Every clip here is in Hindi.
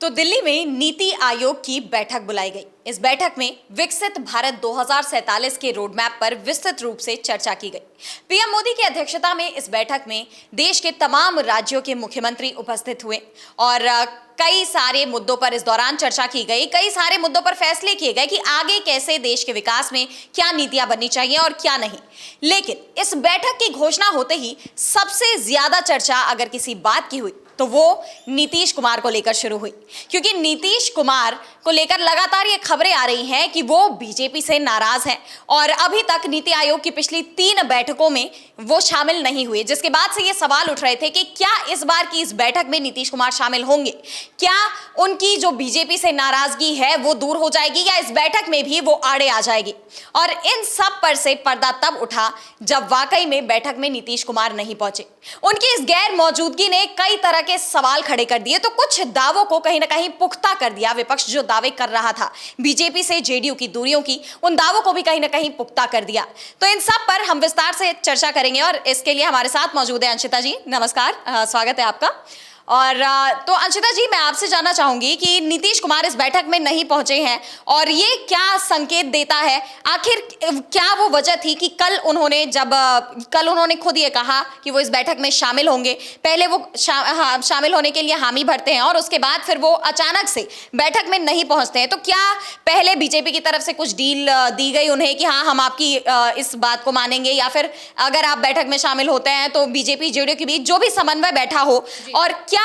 तो दिल्ली में नीति आयोग की बैठक बुलाई गई। इस बैठक में विकसित भारत 2047 के रोड मैप पर विस्तृत रूप से चर्चा की गई। पीएम मोदी की अध्यक्षता में इस बैठक में देश के तमाम राज्यों के मुख्यमंत्री उपस्थित हुए और कई सारे मुद्दों पर इस दौरान चर्चा की गई। कई सारे मुद्दों पर फैसले किए गए कि आगे कैसे देश के विकास में क्या नीतियां बननी चाहिए और क्या नहीं। लेकिन इस बैठक की घोषणा होते ही सबसे ज्यादा चर्चा अगर किसी बात की हुई तो वो नीतीश कुमार को लेकर शुरू हुई, क्योंकि नीतीश कुमार को लेकर लगातार ये खबरें आ रही हैं कि वो बीजेपी से नाराज हैं और अभी तक नीति आयोग की पिछली 3 बैठकों में वो शामिल नहीं हुए, जिसके बाद से ये सवाल उठ रहे थे कि क्या इस बार की इस बैठक में नीतीश कुमार शामिल होंगे, क्या उनकी जो बीजेपी से नाराजगी है वो दूर हो जाएगी या इस बैठक में भी वो आड़े आ जाएगी। और इन सब पर से पर्दा तब उठा जब वाकई में बैठक में नीतीश कुमार नहीं पहुंचे। उनकी इस गैर मौजूदगी ने कई तरह के सवाल खड़े कर दिए, तो कुछ दावों को कहीं ना कहीं पुख्ता कर दिया। विपक्ष जो दावे कर रहा था बीजेपी से जेडीयू की दूरियों की, उन दावों को भी कहीं ना कहीं पुख्ता कर दिया। तो इन सब पर हम विस्तार से चर्चा करेंगे और इसके लिए हमारे साथ मौजूद है अंशिता जी। नमस्कार, स्वागत है आपका। और तो अंशिता जी, मैं आपसे जानना चाहूंगी कि नीतीश कुमार इस बैठक में नहीं पहुंचे हैं और ये क्या संकेत देता है, आखिर क्या वो वजह थी कि कल उन्होंने खुद ये कहा कि वो इस बैठक में शामिल होंगे। पहले वो शामिल होने के लिए हामी भरते हैं और उसके बाद फिर वो अचानक से बैठक में नहीं पहुंचते हैं। तो क्या पहले बीजेपी की तरफ से कुछ डील दी गई उन्हें कि हाँ हम आपकी इस बात को मानेंगे, या फिर अगर आप बैठक में शामिल होते हैं तो बीजेपी जेडीयू के बीच जो भी समन्वय बैठा हो, और क्या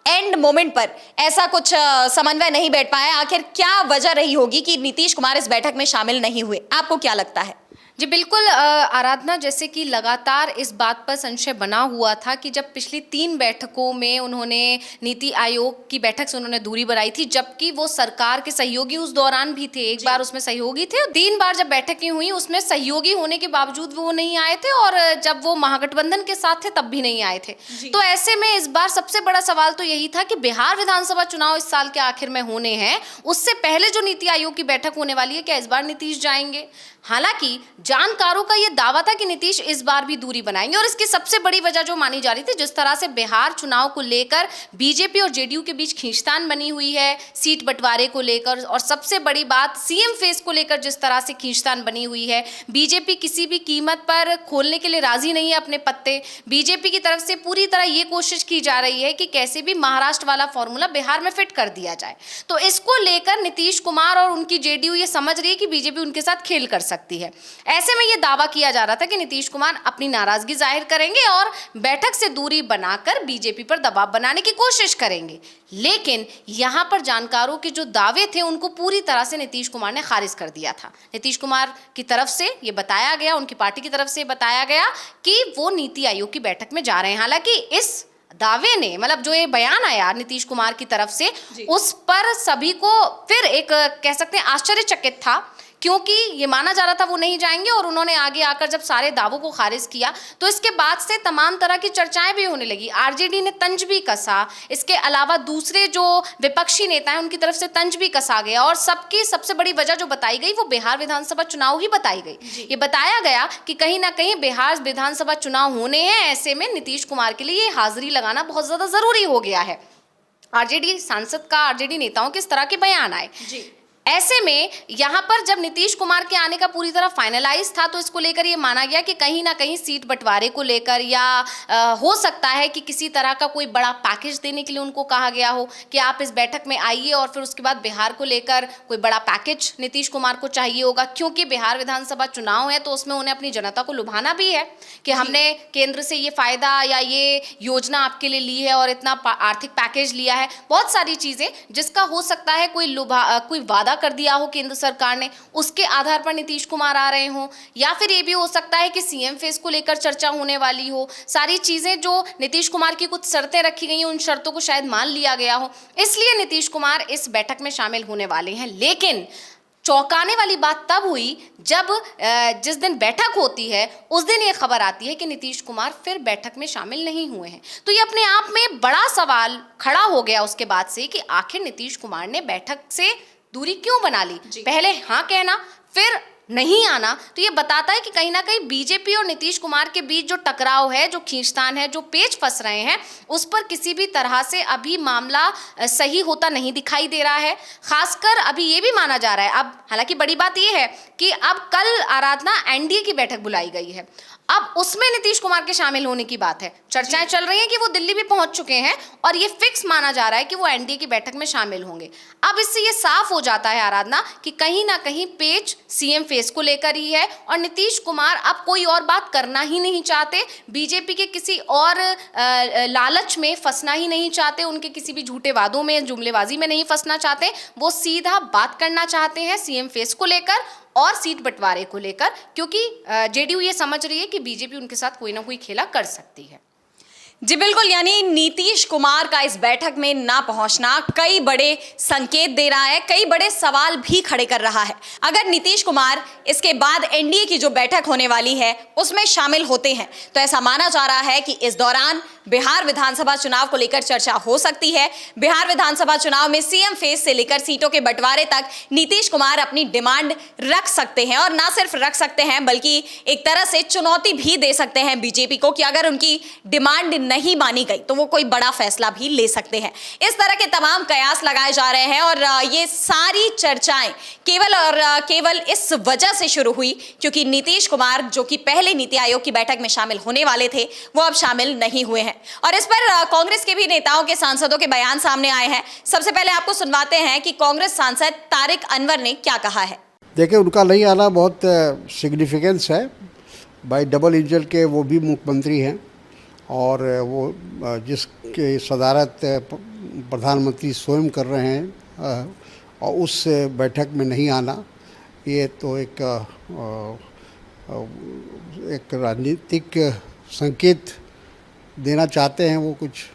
एंड मोमेंट पर ऐसा कुछ समन्वय नहीं बैठ पाया? आखिर क्या वजह रही होगी कि नीतीश कुमार इस बैठक में शामिल नहीं हुए? आपको क्या लगता है? जी बिल्कुल आराधना, जैसे कि लगातार इस बात पर संशय बना हुआ था कि जब पिछली 3 बैठकों में उन्होंने नीति आयोग की बैठक से उन्होंने दूरी बनाई थी, जबकि वो सरकार के सहयोगी उस दौरान भी थे। एक बार उसमें सहयोगी थे और 3 बार जब बैठकें हुई उसमें सहयोगी होने के बावजूद वो नहीं आए थे, और जब वो महागठबंधन के साथ थे तब भी नहीं आए थे। तो ऐसे में इस बार सबसे बड़ा सवाल तो यही था कि बिहार विधानसभा चुनाव इस साल के आखिर में होने हैं, उससे पहले जो नीति आयोग की बैठक होने वाली है, क्या इस बार नीतीश जाएंगे? हालांकि जानकारों का यह दावा था कि नीतीश इस बार भी दूरी बनाएंगे, और इसकी सबसे बड़ी वजह जो मानी जा रही थी, जिस तरह से बिहार चुनाव को लेकर बीजेपी और जेडीयू के बीच खींचतान बनी हुई है सीट बंटवारे को लेकर, और सबसे बड़ी बात सीएम फेस को लेकर जिस तरह से खींचतान बनी हुई है, बीजेपी किसी भी कीमत पर खोलने के लिए राजी नहीं है अपने पत्ते। बीजेपी की तरफ से पूरी तरह ये कोशिश की जा रही है कि कैसे भी महाराष्ट्र वाला फॉर्मूला बिहार में फिट कर दिया जाए। तो इसको लेकर नीतीश कुमार और उनकी जेडीयू ये समझ रही है कि बीजेपी उनके साथ खेल कर सकती है। ऐसे में यह दावा किया जा रहा था कि नीतीश कुमार अपनी नाराजगी जाहिर करेंगे और बैठक से दूरी बनाकर बीजेपी पर दबाव बनाने की कोशिश करेंगे। लेकिन यहां पर जानकारों के जो दावे थे उनको पूरी तरह से नीतीश कुमार ने खारिज कर दिया था। नीतीश कुमार की तरफ से यह बताया गया, उनकी पार्टी की तरफ से बताया गया कि वो नीति आयोग की बैठक में जा रहे हैं। हालांकि इस दावे ने, मतलब जो ये बयान आया नीतीश कुमार की तरफ से, उस पर सभी को फिर एक कह सकते हैं आश्चर्यचकित था, क्योंकि ये माना जा रहा था वो नहीं जाएंगे, और उन्होंने आगे आकर जब सारे दावों को खारिज किया तो इसके बाद से तमाम तरह की चर्चाएं भी होने लगी। आरजेडी ने तंज भी कसा, इसके अलावा दूसरे जो विपक्षी नेता हैं उनकी तरफ से तंज भी कसा गया, और सबकी सबसे बड़ी वजह जो बताई गई वो बिहार विधानसभा चुनाव ही बताई गई। ये बताया गया कि कहीं ना कहीं बिहार विधानसभा चुनाव होने हैं, ऐसे में नीतीश कुमार के लिए हाजिरी लगाना बहुत ज्यादा जरूरी हो गया है। आरजेडी सांसद का, आरजेडी नेताओं के इस तरह के बयान आए। ऐसे में यहाँ पर जब नीतीश कुमार के आने का पूरी तरह फाइनलाइज था, तो इसको लेकर ये माना गया कि कहीं ना कहीं सीट बंटवारे को लेकर, या हो सकता है कि किसी तरह का कोई बड़ा पैकेज देने के लिए उनको कहा गया हो कि आप इस बैठक में आइए, और फिर उसके बाद बिहार को लेकर कोई बड़ा पैकेज नीतीश कुमार को चाहिए होगा, क्योंकि बिहार विधानसभा चुनाव है तो उसमें उन्हें अपनी जनता को लुभाना भी है कि हमने केंद्र से ये फायदा या ये योजना आपके लिए ली है और इतना आर्थिक पैकेज लिया है। बहुत सारी चीजें जिसका हो सकता है कोई वादा कर दिया हो केंद्र सरकार ने, उसके आधार पर नीतीश कुमार आ रहे हों, या फिर ये भी हो सकता है कि सीएम फेस को लेकर चर्चा होने वाली हो। सारी चीजें जो नीतीश कुमार की कुछ शर्तें रखी गई हैं, उन शर्तों को शायद मान लिया गया हो, इसलिए नीतीश कुमार इस बैठक में शामिल होने वाले हैं। लेकिन चौंकाने वाली बात तब हुई जब जिस दिन बैठक होती है उस दिन ये खबर आती है कि नीतीश कुमार फिर बैठक में शामिल नहीं हुए हैं। तो ये अपने आप में बड़ा सवाल खड़ा हो गया उसके बाद से कि आखिर नीतीश कुमार ने बैठक से दूरी क्यों बना ली। पहले हाँ कहना, फिर नहीं आना, तो ये बताता है कि कहीं ना कहीं बीजेपी और नीतीश कुमार के बीच जो टकराव है, जो खींचतान है, जो पेच फंस रहे हैं, उस पर किसी भी तरह से अभी मामला सही होता नहीं दिखाई दे रहा है। खासकर अभी ये भी माना जा रहा है, अब हालांकि बड़ी बात ये है कि अब कल आराधना एनडीए की बैठक बुलाई गई है, अब उसमें नीतीश कुमार के शामिल होने की बात है। चर्चाएं चल रही हैं कि वो दिल्ली भी पहुंच चुके हैं और ये फिक्स माना जा रहा है कि वो एनडीए की बैठक में शामिल होंगे। अब इससे ये साफ हो जाता है आराधना कि कहीं ना कहीं पेच सीएम फेस को लेकर ही है और नीतीश कुमार अब कोई और बात करना ही नहीं चाहते, बीजेपी के किसी और लालच में फंसना ही नहीं चाहते, उनके किसी भी झूठे वादों में, जुमलेबाजी में नहीं फंसना चाहते। वो सीधा बात करना चाहते हैं सीएम फेस को लेकर और सीट बंटवारे को लेकर, क्योंकि जेडीयू ये समझ रही है कि बीजेपी उनके साथ कोई ना कोई खेला कर सकती है। जी बिल्कुल, यानी नीतीश कुमार का इस बैठक में ना पहुंचना कई बड़े संकेत दे रहा है, कई बड़े सवाल भी खड़े कर रहा है। अगर नीतीश कुमार इसके बाद एनडीए की जो बैठक होने वाली है उसमें शामिल होते हैं तो ऐसा माना जा रहा है कि इस दौरान बिहार विधानसभा चुनाव को लेकर चर्चा हो सकती है। बिहार विधानसभा चुनाव में सीएम फेस से लेकर सीटों के बंटवारे तक नीतीश कुमार अपनी डिमांड रख सकते हैं, और ना सिर्फ रख सकते हैं बल्कि एक तरह से चुनौती भी दे सकते हैं बीजेपी को कि अगर उनकी डिमांड नहीं मानी गई तो वो कोई बड़ा फैसला भी ले सकते हैं। इस तरह के तमाम कयास लगाए जा रहे हैं और ये सारी चर्चाएं केवल और केवल इस वजह से शुरू हुई क्योंकि नीतीश कुमार, जो कि पहले नीति आयोग की बैठक में शामिल होने वाले थे, वो अब शामिल नहीं हुए हैं। और इस पर कांग्रेस के भी नेताओं के, सांसदों के बयान सामने आए हैं। सबसे पहले आपको सुनवाते हैं कि कांग्रेस सांसद तारिक अनवर ने क्या कहा है। देखिए, उनका नहीं आना बहुत सिग्निफिकेंस है। भाई डबल इंजन के वो भी मुख्यमंत्री हैं और वो जिसकी सदारत प्रधानमंत्री स्वयं कर रहे हैं और उस बैठक में नहीं आना, ये तो एक राजनीतिक संकेत देना चाहते हैं, वो कुछ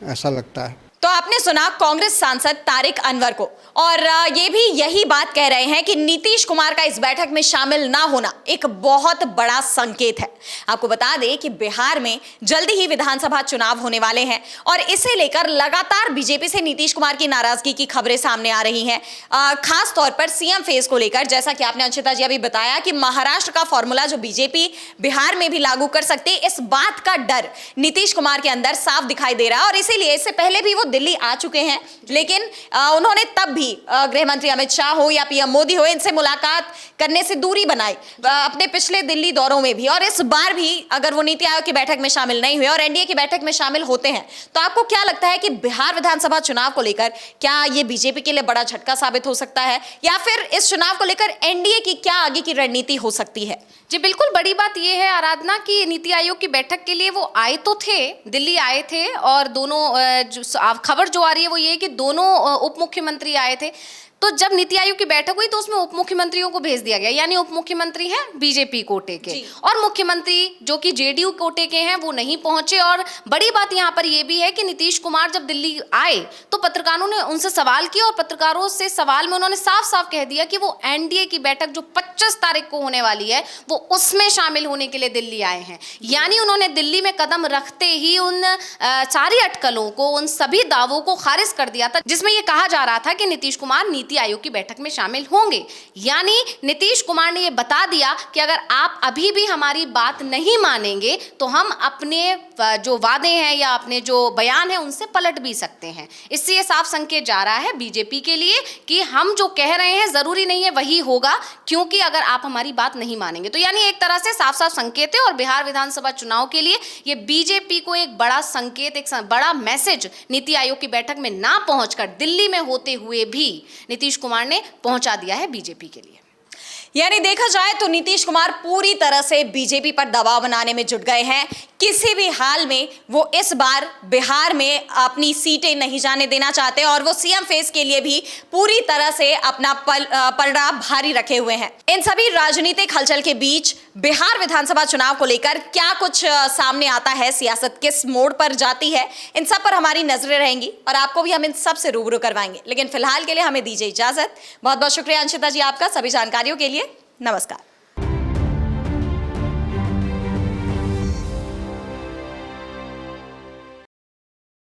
ऐसा लगता है। तो आपने सुना कांग्रेस सांसद तारिक अनवर को, और ये भी यही बात कह रहे हैं कि नीतीश कुमार का इस बैठक में शामिल ना होना एक बहुत बड़ा संकेत है। आपको बता दें कि बिहार में जल्दी ही विधानसभा चुनाव होने वाले हैं और इसे लेकर लगातार बीजेपी से नीतीश कुमार की नाराजगी की खबरें सामने आ रही हैं, खास तौर पर सीएम फेस को लेकर। जैसा कि आपने अंशिता जी अभी बताया कि महाराष्ट्र का फॉर्मूला जो बीजेपी बिहार में भी लागू कर सकती है, इस बात का डर नीतीश कुमार के अंदर साफ दिखाई दे रहा है और इसीलिए इससे पहले भी वो दिल्ली आ चुके हैं, लेकिन उन्होंने तब भी गृह मंत्री अमित शाह हो या पीएम मोदी हो, इनसे मुलाकात करने से दूरी बनाई अपने पिछले दिल्ली दौरों में भी। और इस बार भी अगर वो नीति आयोग की बैठक में शामिल नहीं हुए और एनडीए की बैठक में शामिल होते हैं तो आपको क्या लगता है कि बिहार विधानसभा चुनाव को लेकर क्या ये बीजेपी के लिए बड़ा झटका साबित हो सकता है, या फिर इस चुनाव को लेकर एनडीए की क्या आगे की रणनीति हो सकती है? जी बिल्कुल, बड़ी बात यह है आराधना कि नीति आयोग की बैठक के लिए वो आए तो थे, दिल्ली आए थे, और दोनों खबर जो आ रही है वो ये है कि दोनों उप मुख्यमंत्री आए थे। तो जब नीति आयोग की बैठक हुई तो उसमें उप मुख्यमंत्रियों को भेज दिया गया, यानी उप मुख्यमंत्री हैं बीजेपी कोटे के और मुख्यमंत्री जो कि जेडीयू कोटे के हैं वो नहीं पहुंचे। और बड़ी बात यहां पर यह भी है कि नीतीश कुमार जब दिल्ली आए तो पत्रकारों ने उनसे सवाल किया और पत्रकारों से सवाल में उन्होंने साफ साफ कह दिया कि वो एनडीए की बैठक जो 25 तारीख को होने वाली है वो उसमें शामिल होने के लिए दिल्ली आए हैं। यानी उन्होंने दिल्ली में कदम रखते ही उन सारी अटकलों को, उन सभी दावों को खारिज कर दिया था जिसमें यह कहा जा रहा था कि नीतीश कुमार नीति आयोग की बैठक में शामिल होंगे। यानी नीतीश कुमार ने यह बता दिया कि अगर आप अभी भी हमारी बात नहीं मानेंगे तो हम अपने जो वादे हैं या अपने जो बयान है उनसे पलट भी सकते हैं। इससे यह साफ संकेत जा रहा है बीजेपी के लिए कि हम जो कह रहे हैं जरूरी नहीं है वही होगा, क्योंकि अगर आप हमारी बात नहीं मानेंगे तो यानी एक तरह से साफ साफ संकेत है। और बिहार विधानसभा चुनाव के लिए ये बीजेपी को एक बड़ा संकेत, एक बड़ा मैसेज नीति आयोग की बैठक में ना पहुंचकर दिल्ली में होते हुए भी नीतीश कुमार ने पहुंचा दिया है बीजेपी के लिए। यानी देखा जाए तो नीतीश कुमार पूरी तरह से बीजेपी पर दबाव बनाने में जुट गए हैं। किसी भी हाल में वो इस बार बिहार में अपनी सीटें नहीं जाने देना चाहते और वो सीएम फेस के लिए भी पूरी तरह से अपना पलड़ा भारी रखे हुए हैं। इन सभी राजनीतिक हलचल के बीच बिहार विधानसभा चुनाव को लेकर क्या कुछ सामने आता है, सियासत किस मोड़ पर जाती है, इन सब पर हमारी नजरें रहेंगी और आपको भी हम इन सब से रूबरू करवाएंगे। लेकिन फिलहाल के लिए हमें दीजिए इजाजत। बहुत बहुत शुक्रिया अंशिता जी आपका सभी जानकारियों के लिए। नमस्कार।